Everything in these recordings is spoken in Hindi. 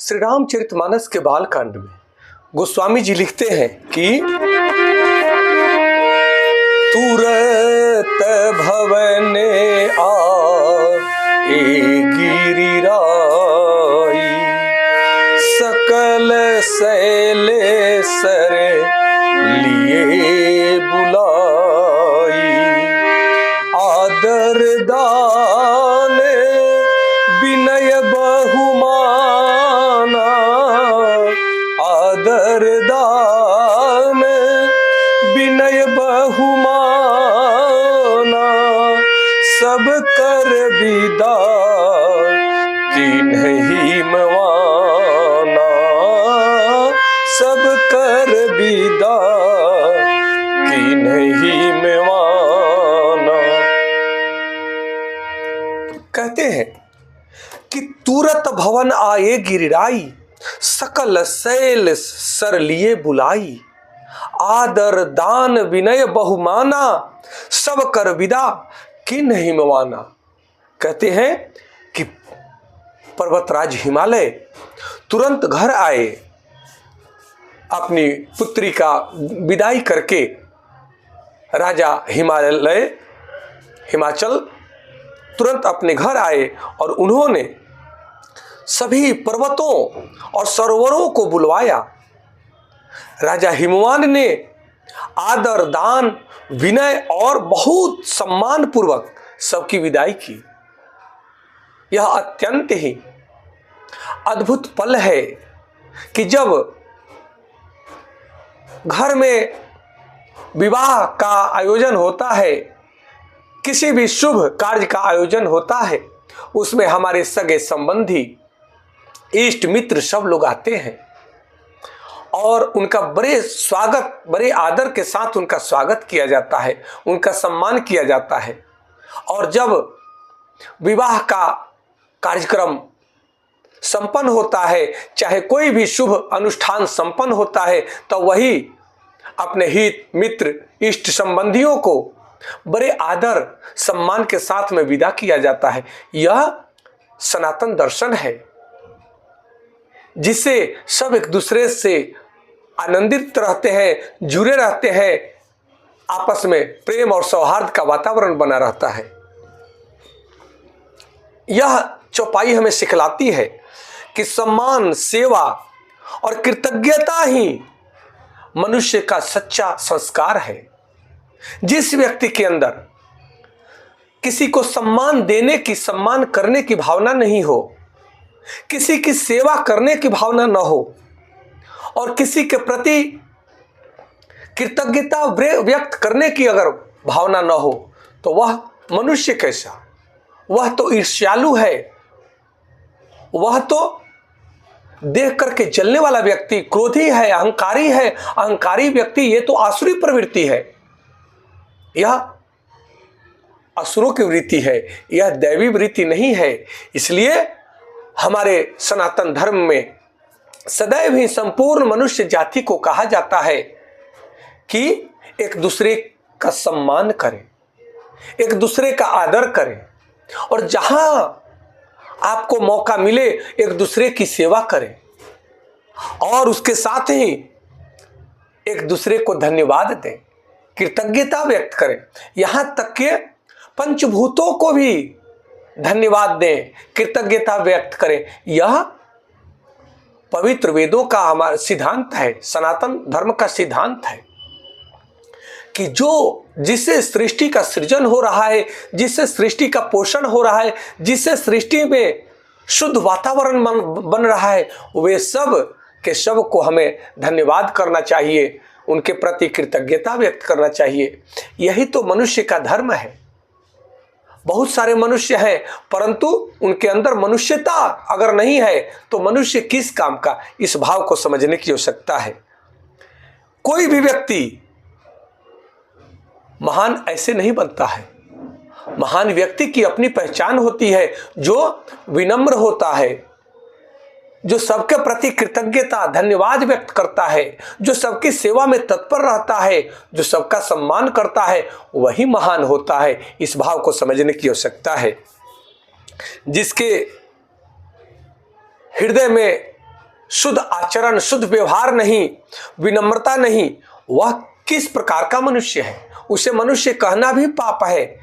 श्री रामचरितमानस के बालकांड में गोस्वामी जी लिखते हैं कि तुरत भवन आए गिरिराई, सकल सैले सर लिए बुलाई, आदर दान विनय बहुमाना, आदर दान विनय बहुमाना, सब कर विदा किन्हीं मवाना, सब कर विदा किन्हीं मवाना। कहते हैं कि तुरत भवन आए गिरिराई, सकल सैल सर लिए बुलाई, आदर दान विनय बहुमाना, सब कर विदा किन्हीं मवाना। कहते हैं कि पर्वतराज हिमालय तुरंत घर आए, अपनी पुत्री का विदाई करके राजा हिमाचल तुरंत अपने घर आए और उन्होंने सभी पर्वतों और सरोवरों को बुलवाया। राजा हिमवान ने आदर दान विनय और बहुत सम्मान पूर्वक सबकी विदाई की। यह अत्यंत ही अद्भुत पल है कि जब घर में विवाह का आयोजन होता है, किसी भी शुभ कार्य का आयोजन होता है, उसमें हमारे सगे संबंधी इष्ट मित्र सब लोग आते हैं और उनका बड़े स्वागत, बड़े आदर के साथ उनका स्वागत किया जाता है, उनका सम्मान किया जाता है। और जब विवाह का कार्यक्रम संपन्न होता है, चाहे कोई भी शुभ अनुष्ठान संपन्न होता है, तो वही अपने हित मित्र इष्ट संबंधियों को बड़े आदर सम्मान के साथ में विदा किया जाता है। यह सनातन दर्शन है जिससे सब एक दूसरे से आनंदित रहते हैं, जुड़े रहते हैं, आपस में प्रेम और सौहार्द का वातावरण बना रहता है। यह चौपाई हमें सिखलाती है कि सम्मान, सेवा और कृतज्ञता ही मनुष्य का सच्चा संस्कार है। जिस व्यक्ति के अंदर किसी को सम्मान देने की, सम्मान करने की भावना नहीं हो, किसी की सेवा करने की भावना न हो और किसी के प्रति कृतज्ञता व्यक्त करने की अगर भावना न हो, तो वह मनुष्य कैसा? वह तो ईर्ष्यालु है, वह तो देख करके जलने वाला व्यक्ति, क्रोधी है, अहंकारी है। अहंकारी व्यक्ति ये तो आसुरी प्रवृत्ति है, यह असुरों की वृत्ति है, यह दैवी वृत्ति नहीं है। इसलिए हमारे सनातन धर्म में सदैव ही संपूर्ण मनुष्य जाति को कहा जाता है कि एक दूसरे का सम्मान करें, एक दूसरे का आदर करें और जहां आपको मौका मिले एक दूसरे की सेवा करें और उसके साथ ही एक दूसरे को धन्यवाद दें, कृतज्ञता व्यक्त करें। यहां तक कि पंचभूतों को भी धन्यवाद दें, कृतज्ञता व्यक्त करें। यह पवित्र वेदों का हमारा सिद्धांत है, सनातन धर्म का सिद्धांत है कि जिससे सृष्टि का सृजन हो रहा है, जिससे सृष्टि का पोषण हो रहा है, जिससे सृष्टि में शुद्ध वातावरण बन रहा है, वे सब के सब को हमें धन्यवाद करना चाहिए, उनके प्रति कृतज्ञता व्यक्त करना चाहिए। यही तो मनुष्य का धर्म है। बहुत सारे मनुष्य हैं, परंतु उनके अंदर मनुष्यता अगर नहीं है तो मनुष्य किस काम का? इस भाव को समझने की आवश्यकता है। कोई भी व्यक्ति महान ऐसे नहीं बनता है। महान व्यक्ति की अपनी पहचान होती है, जो विनम्र होता है, जो सबके प्रति कृतज्ञता धन्यवाद व्यक्त करता है, जो सबकी सेवा में तत्पर रहता है, जो सबका सम्मान करता है, वही महान होता है। इस भाव को समझने की आवश्यकता है। जिसके हृदय में शुद्ध आचरण, शुद्ध व्यवहार नहीं, विनम्रता नहीं, वह किस प्रकार का मनुष्य है? उसे मनुष्य कहना भी पाप है।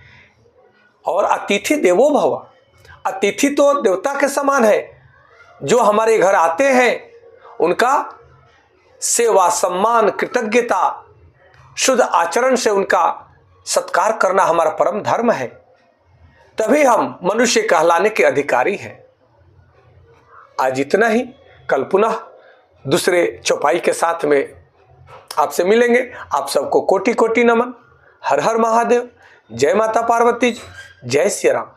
और अतिथि देवो भव, अतिथि तो देवता के समान है। जो हमारे घर आते हैं उनका सेवा, सम्मान, कृतज्ञता, शुद्ध आचरण से उनका सत्कार करना हमारा परम धर्म है। तभी हम मनुष्य कहलाने के अधिकारी हैं। आज इतना ही। कल पुनः दूसरे चौपाई के साथ में आपसे मिलेंगे। आप सबको कोटि कोटि नमन। हर हर महादेव। जय माता पार्वती, जय श्री राम।